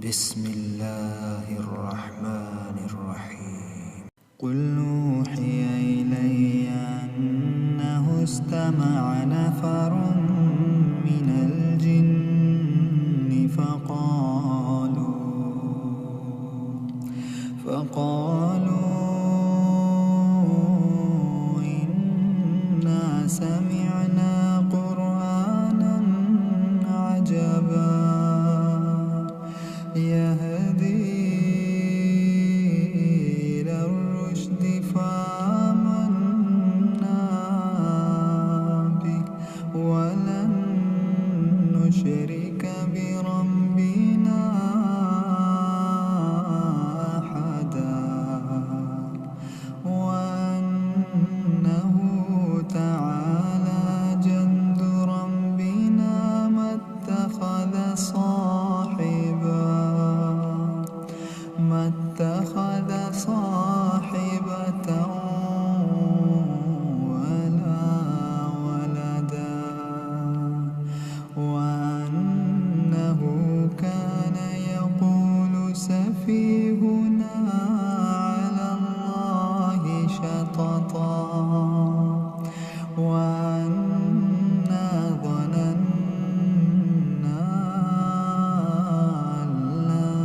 بسم الله الرحمن الرحيم. قل أوحي إلي أنه استمع نفر من الجن فقالوا إنا سمعنا قرآنا عجبا يهدي إلى الرشد فآمنا به ولن نشرك بربنا أحدا وأنه تعالى جد ربنا ما اتخذ صاحبة ولا ولدا وأنه كان يقول سفيهنا على الله شططا وأنا ظننا أن لن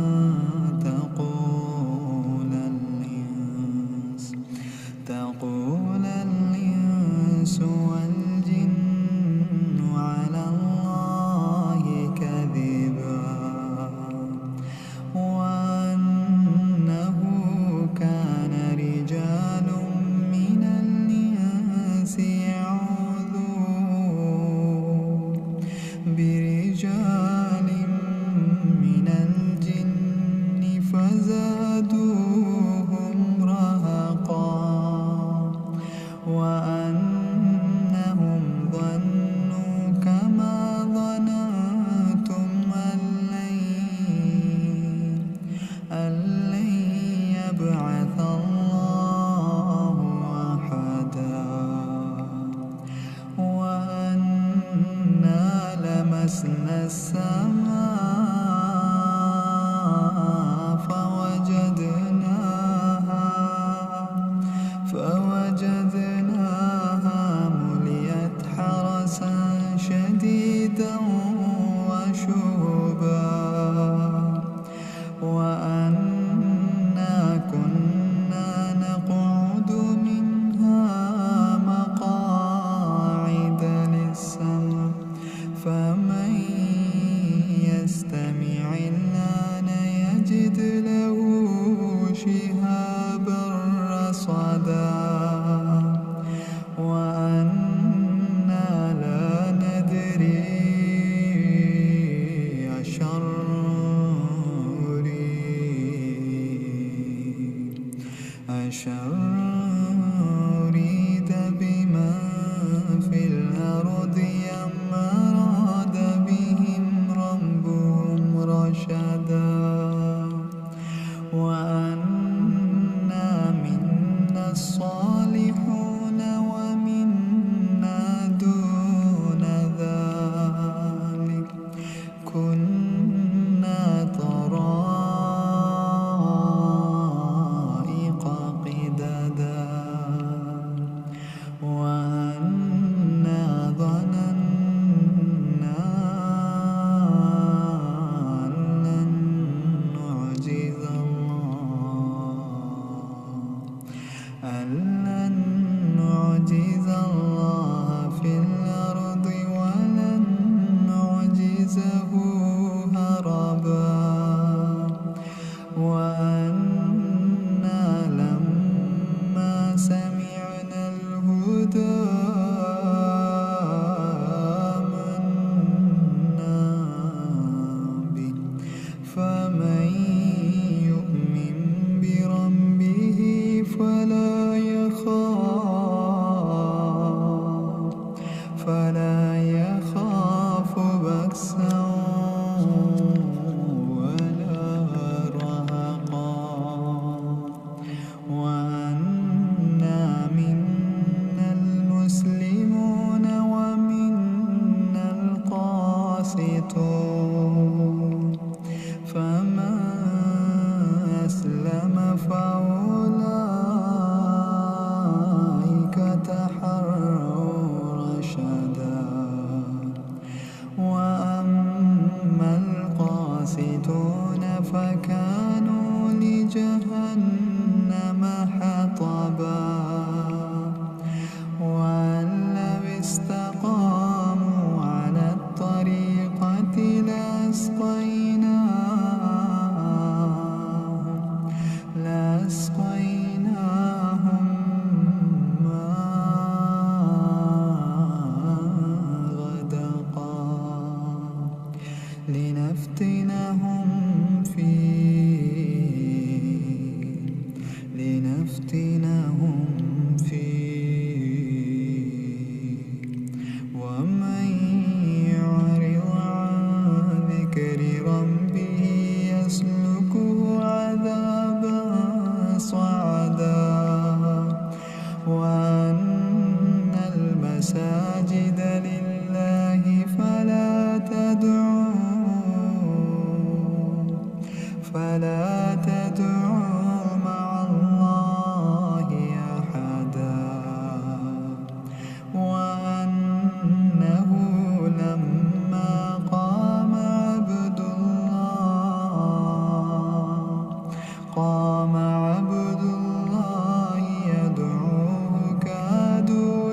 تقول الإنس والجن على الله كذبا وأنه كان رجال من الإنس يعوذون برجال من الجن فزادوهم رهقا وأنهم ظنوا كما ظننتم أن لن يبعث الله أحدا وأنا لمسنا السماء فوجدناها ملئت حرسا شديدا وشهبا وأنا كنا نقعد منها مقاعد للسمع فمن يستمع الآن يجد له شهابا رصدا وأنا لا ندري أشر أريد بمن في الأرض أم أراد بهم ربهم رشدا وأنا منا الصالحون ومنا دون ذلك كنا طرائق قددا وأنا ظننا أن لن نعجز الله في الأرض ولن نعجزه هربا وأنا لما سمعنا الهدى آمنا به فمن يؤمن بربه فلا يخاف بأسا ولا رهقا وأنا منا المسلمون ومنا القاسطون فمن أسلم فأولئك تحروا رشدا وأما القاسطون فكانوا لجهنم حطبا وأن لو استقاموا على الطريقة لأسقيناهم ماء غدقا لنفتنهم فيه ومن يعرض عن ذكر ربه يسلكه عذابا صعدا وأن المساجد لله فلا تدعوا مع الله أحدا وأنه لما قام عبد الله يدعوه كادوا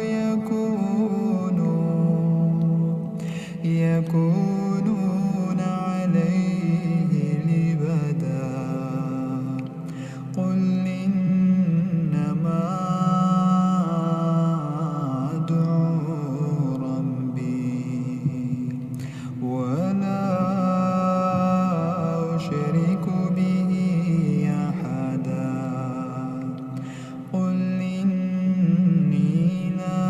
يكونون عليه لبدا قل إنما أدعو ربي ولا أشرك به أحدا قل إني لا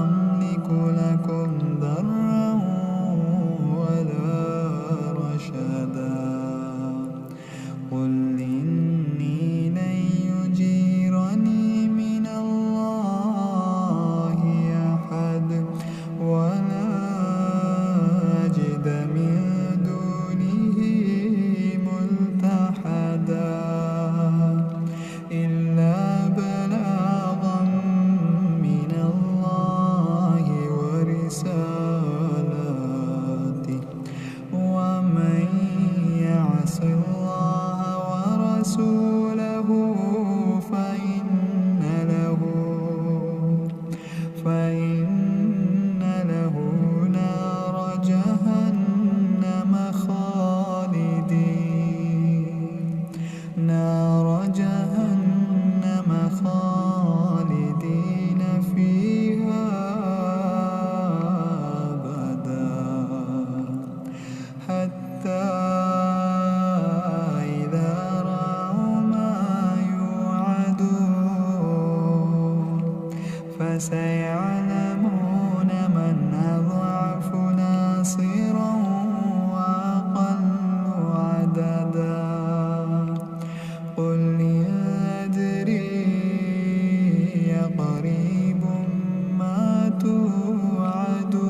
أملك لكم ضرا ولا رشدا قل إني لن يجيرني من الله أحد ولا أجد من دونه ملتحدا إلا بلاغا من الله ورسالاته ومن يعص الله ورسوله فإن له نار جهنم خالدين فيها أبدا حتى إذا رأوا ما يوعدون فسيعلمون من أضعف ناصرا وأقل عددا قل أدري قريب ما توعدون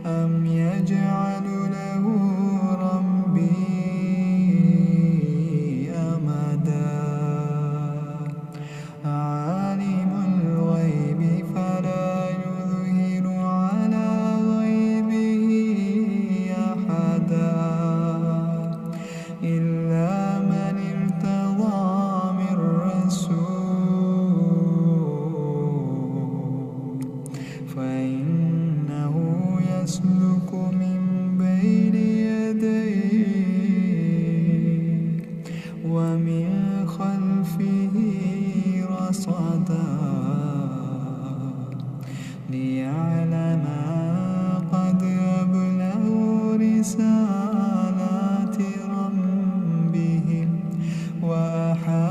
أم يجعل له ربي أمدا عالم الغيب فلا يظهر على غيبه أحدا إلا من ارتضى من رسول فإنه يسلك من بين يديه ومن خلفه رصدا ليعلم قد أبلغوا رسالات ربهم وأحاط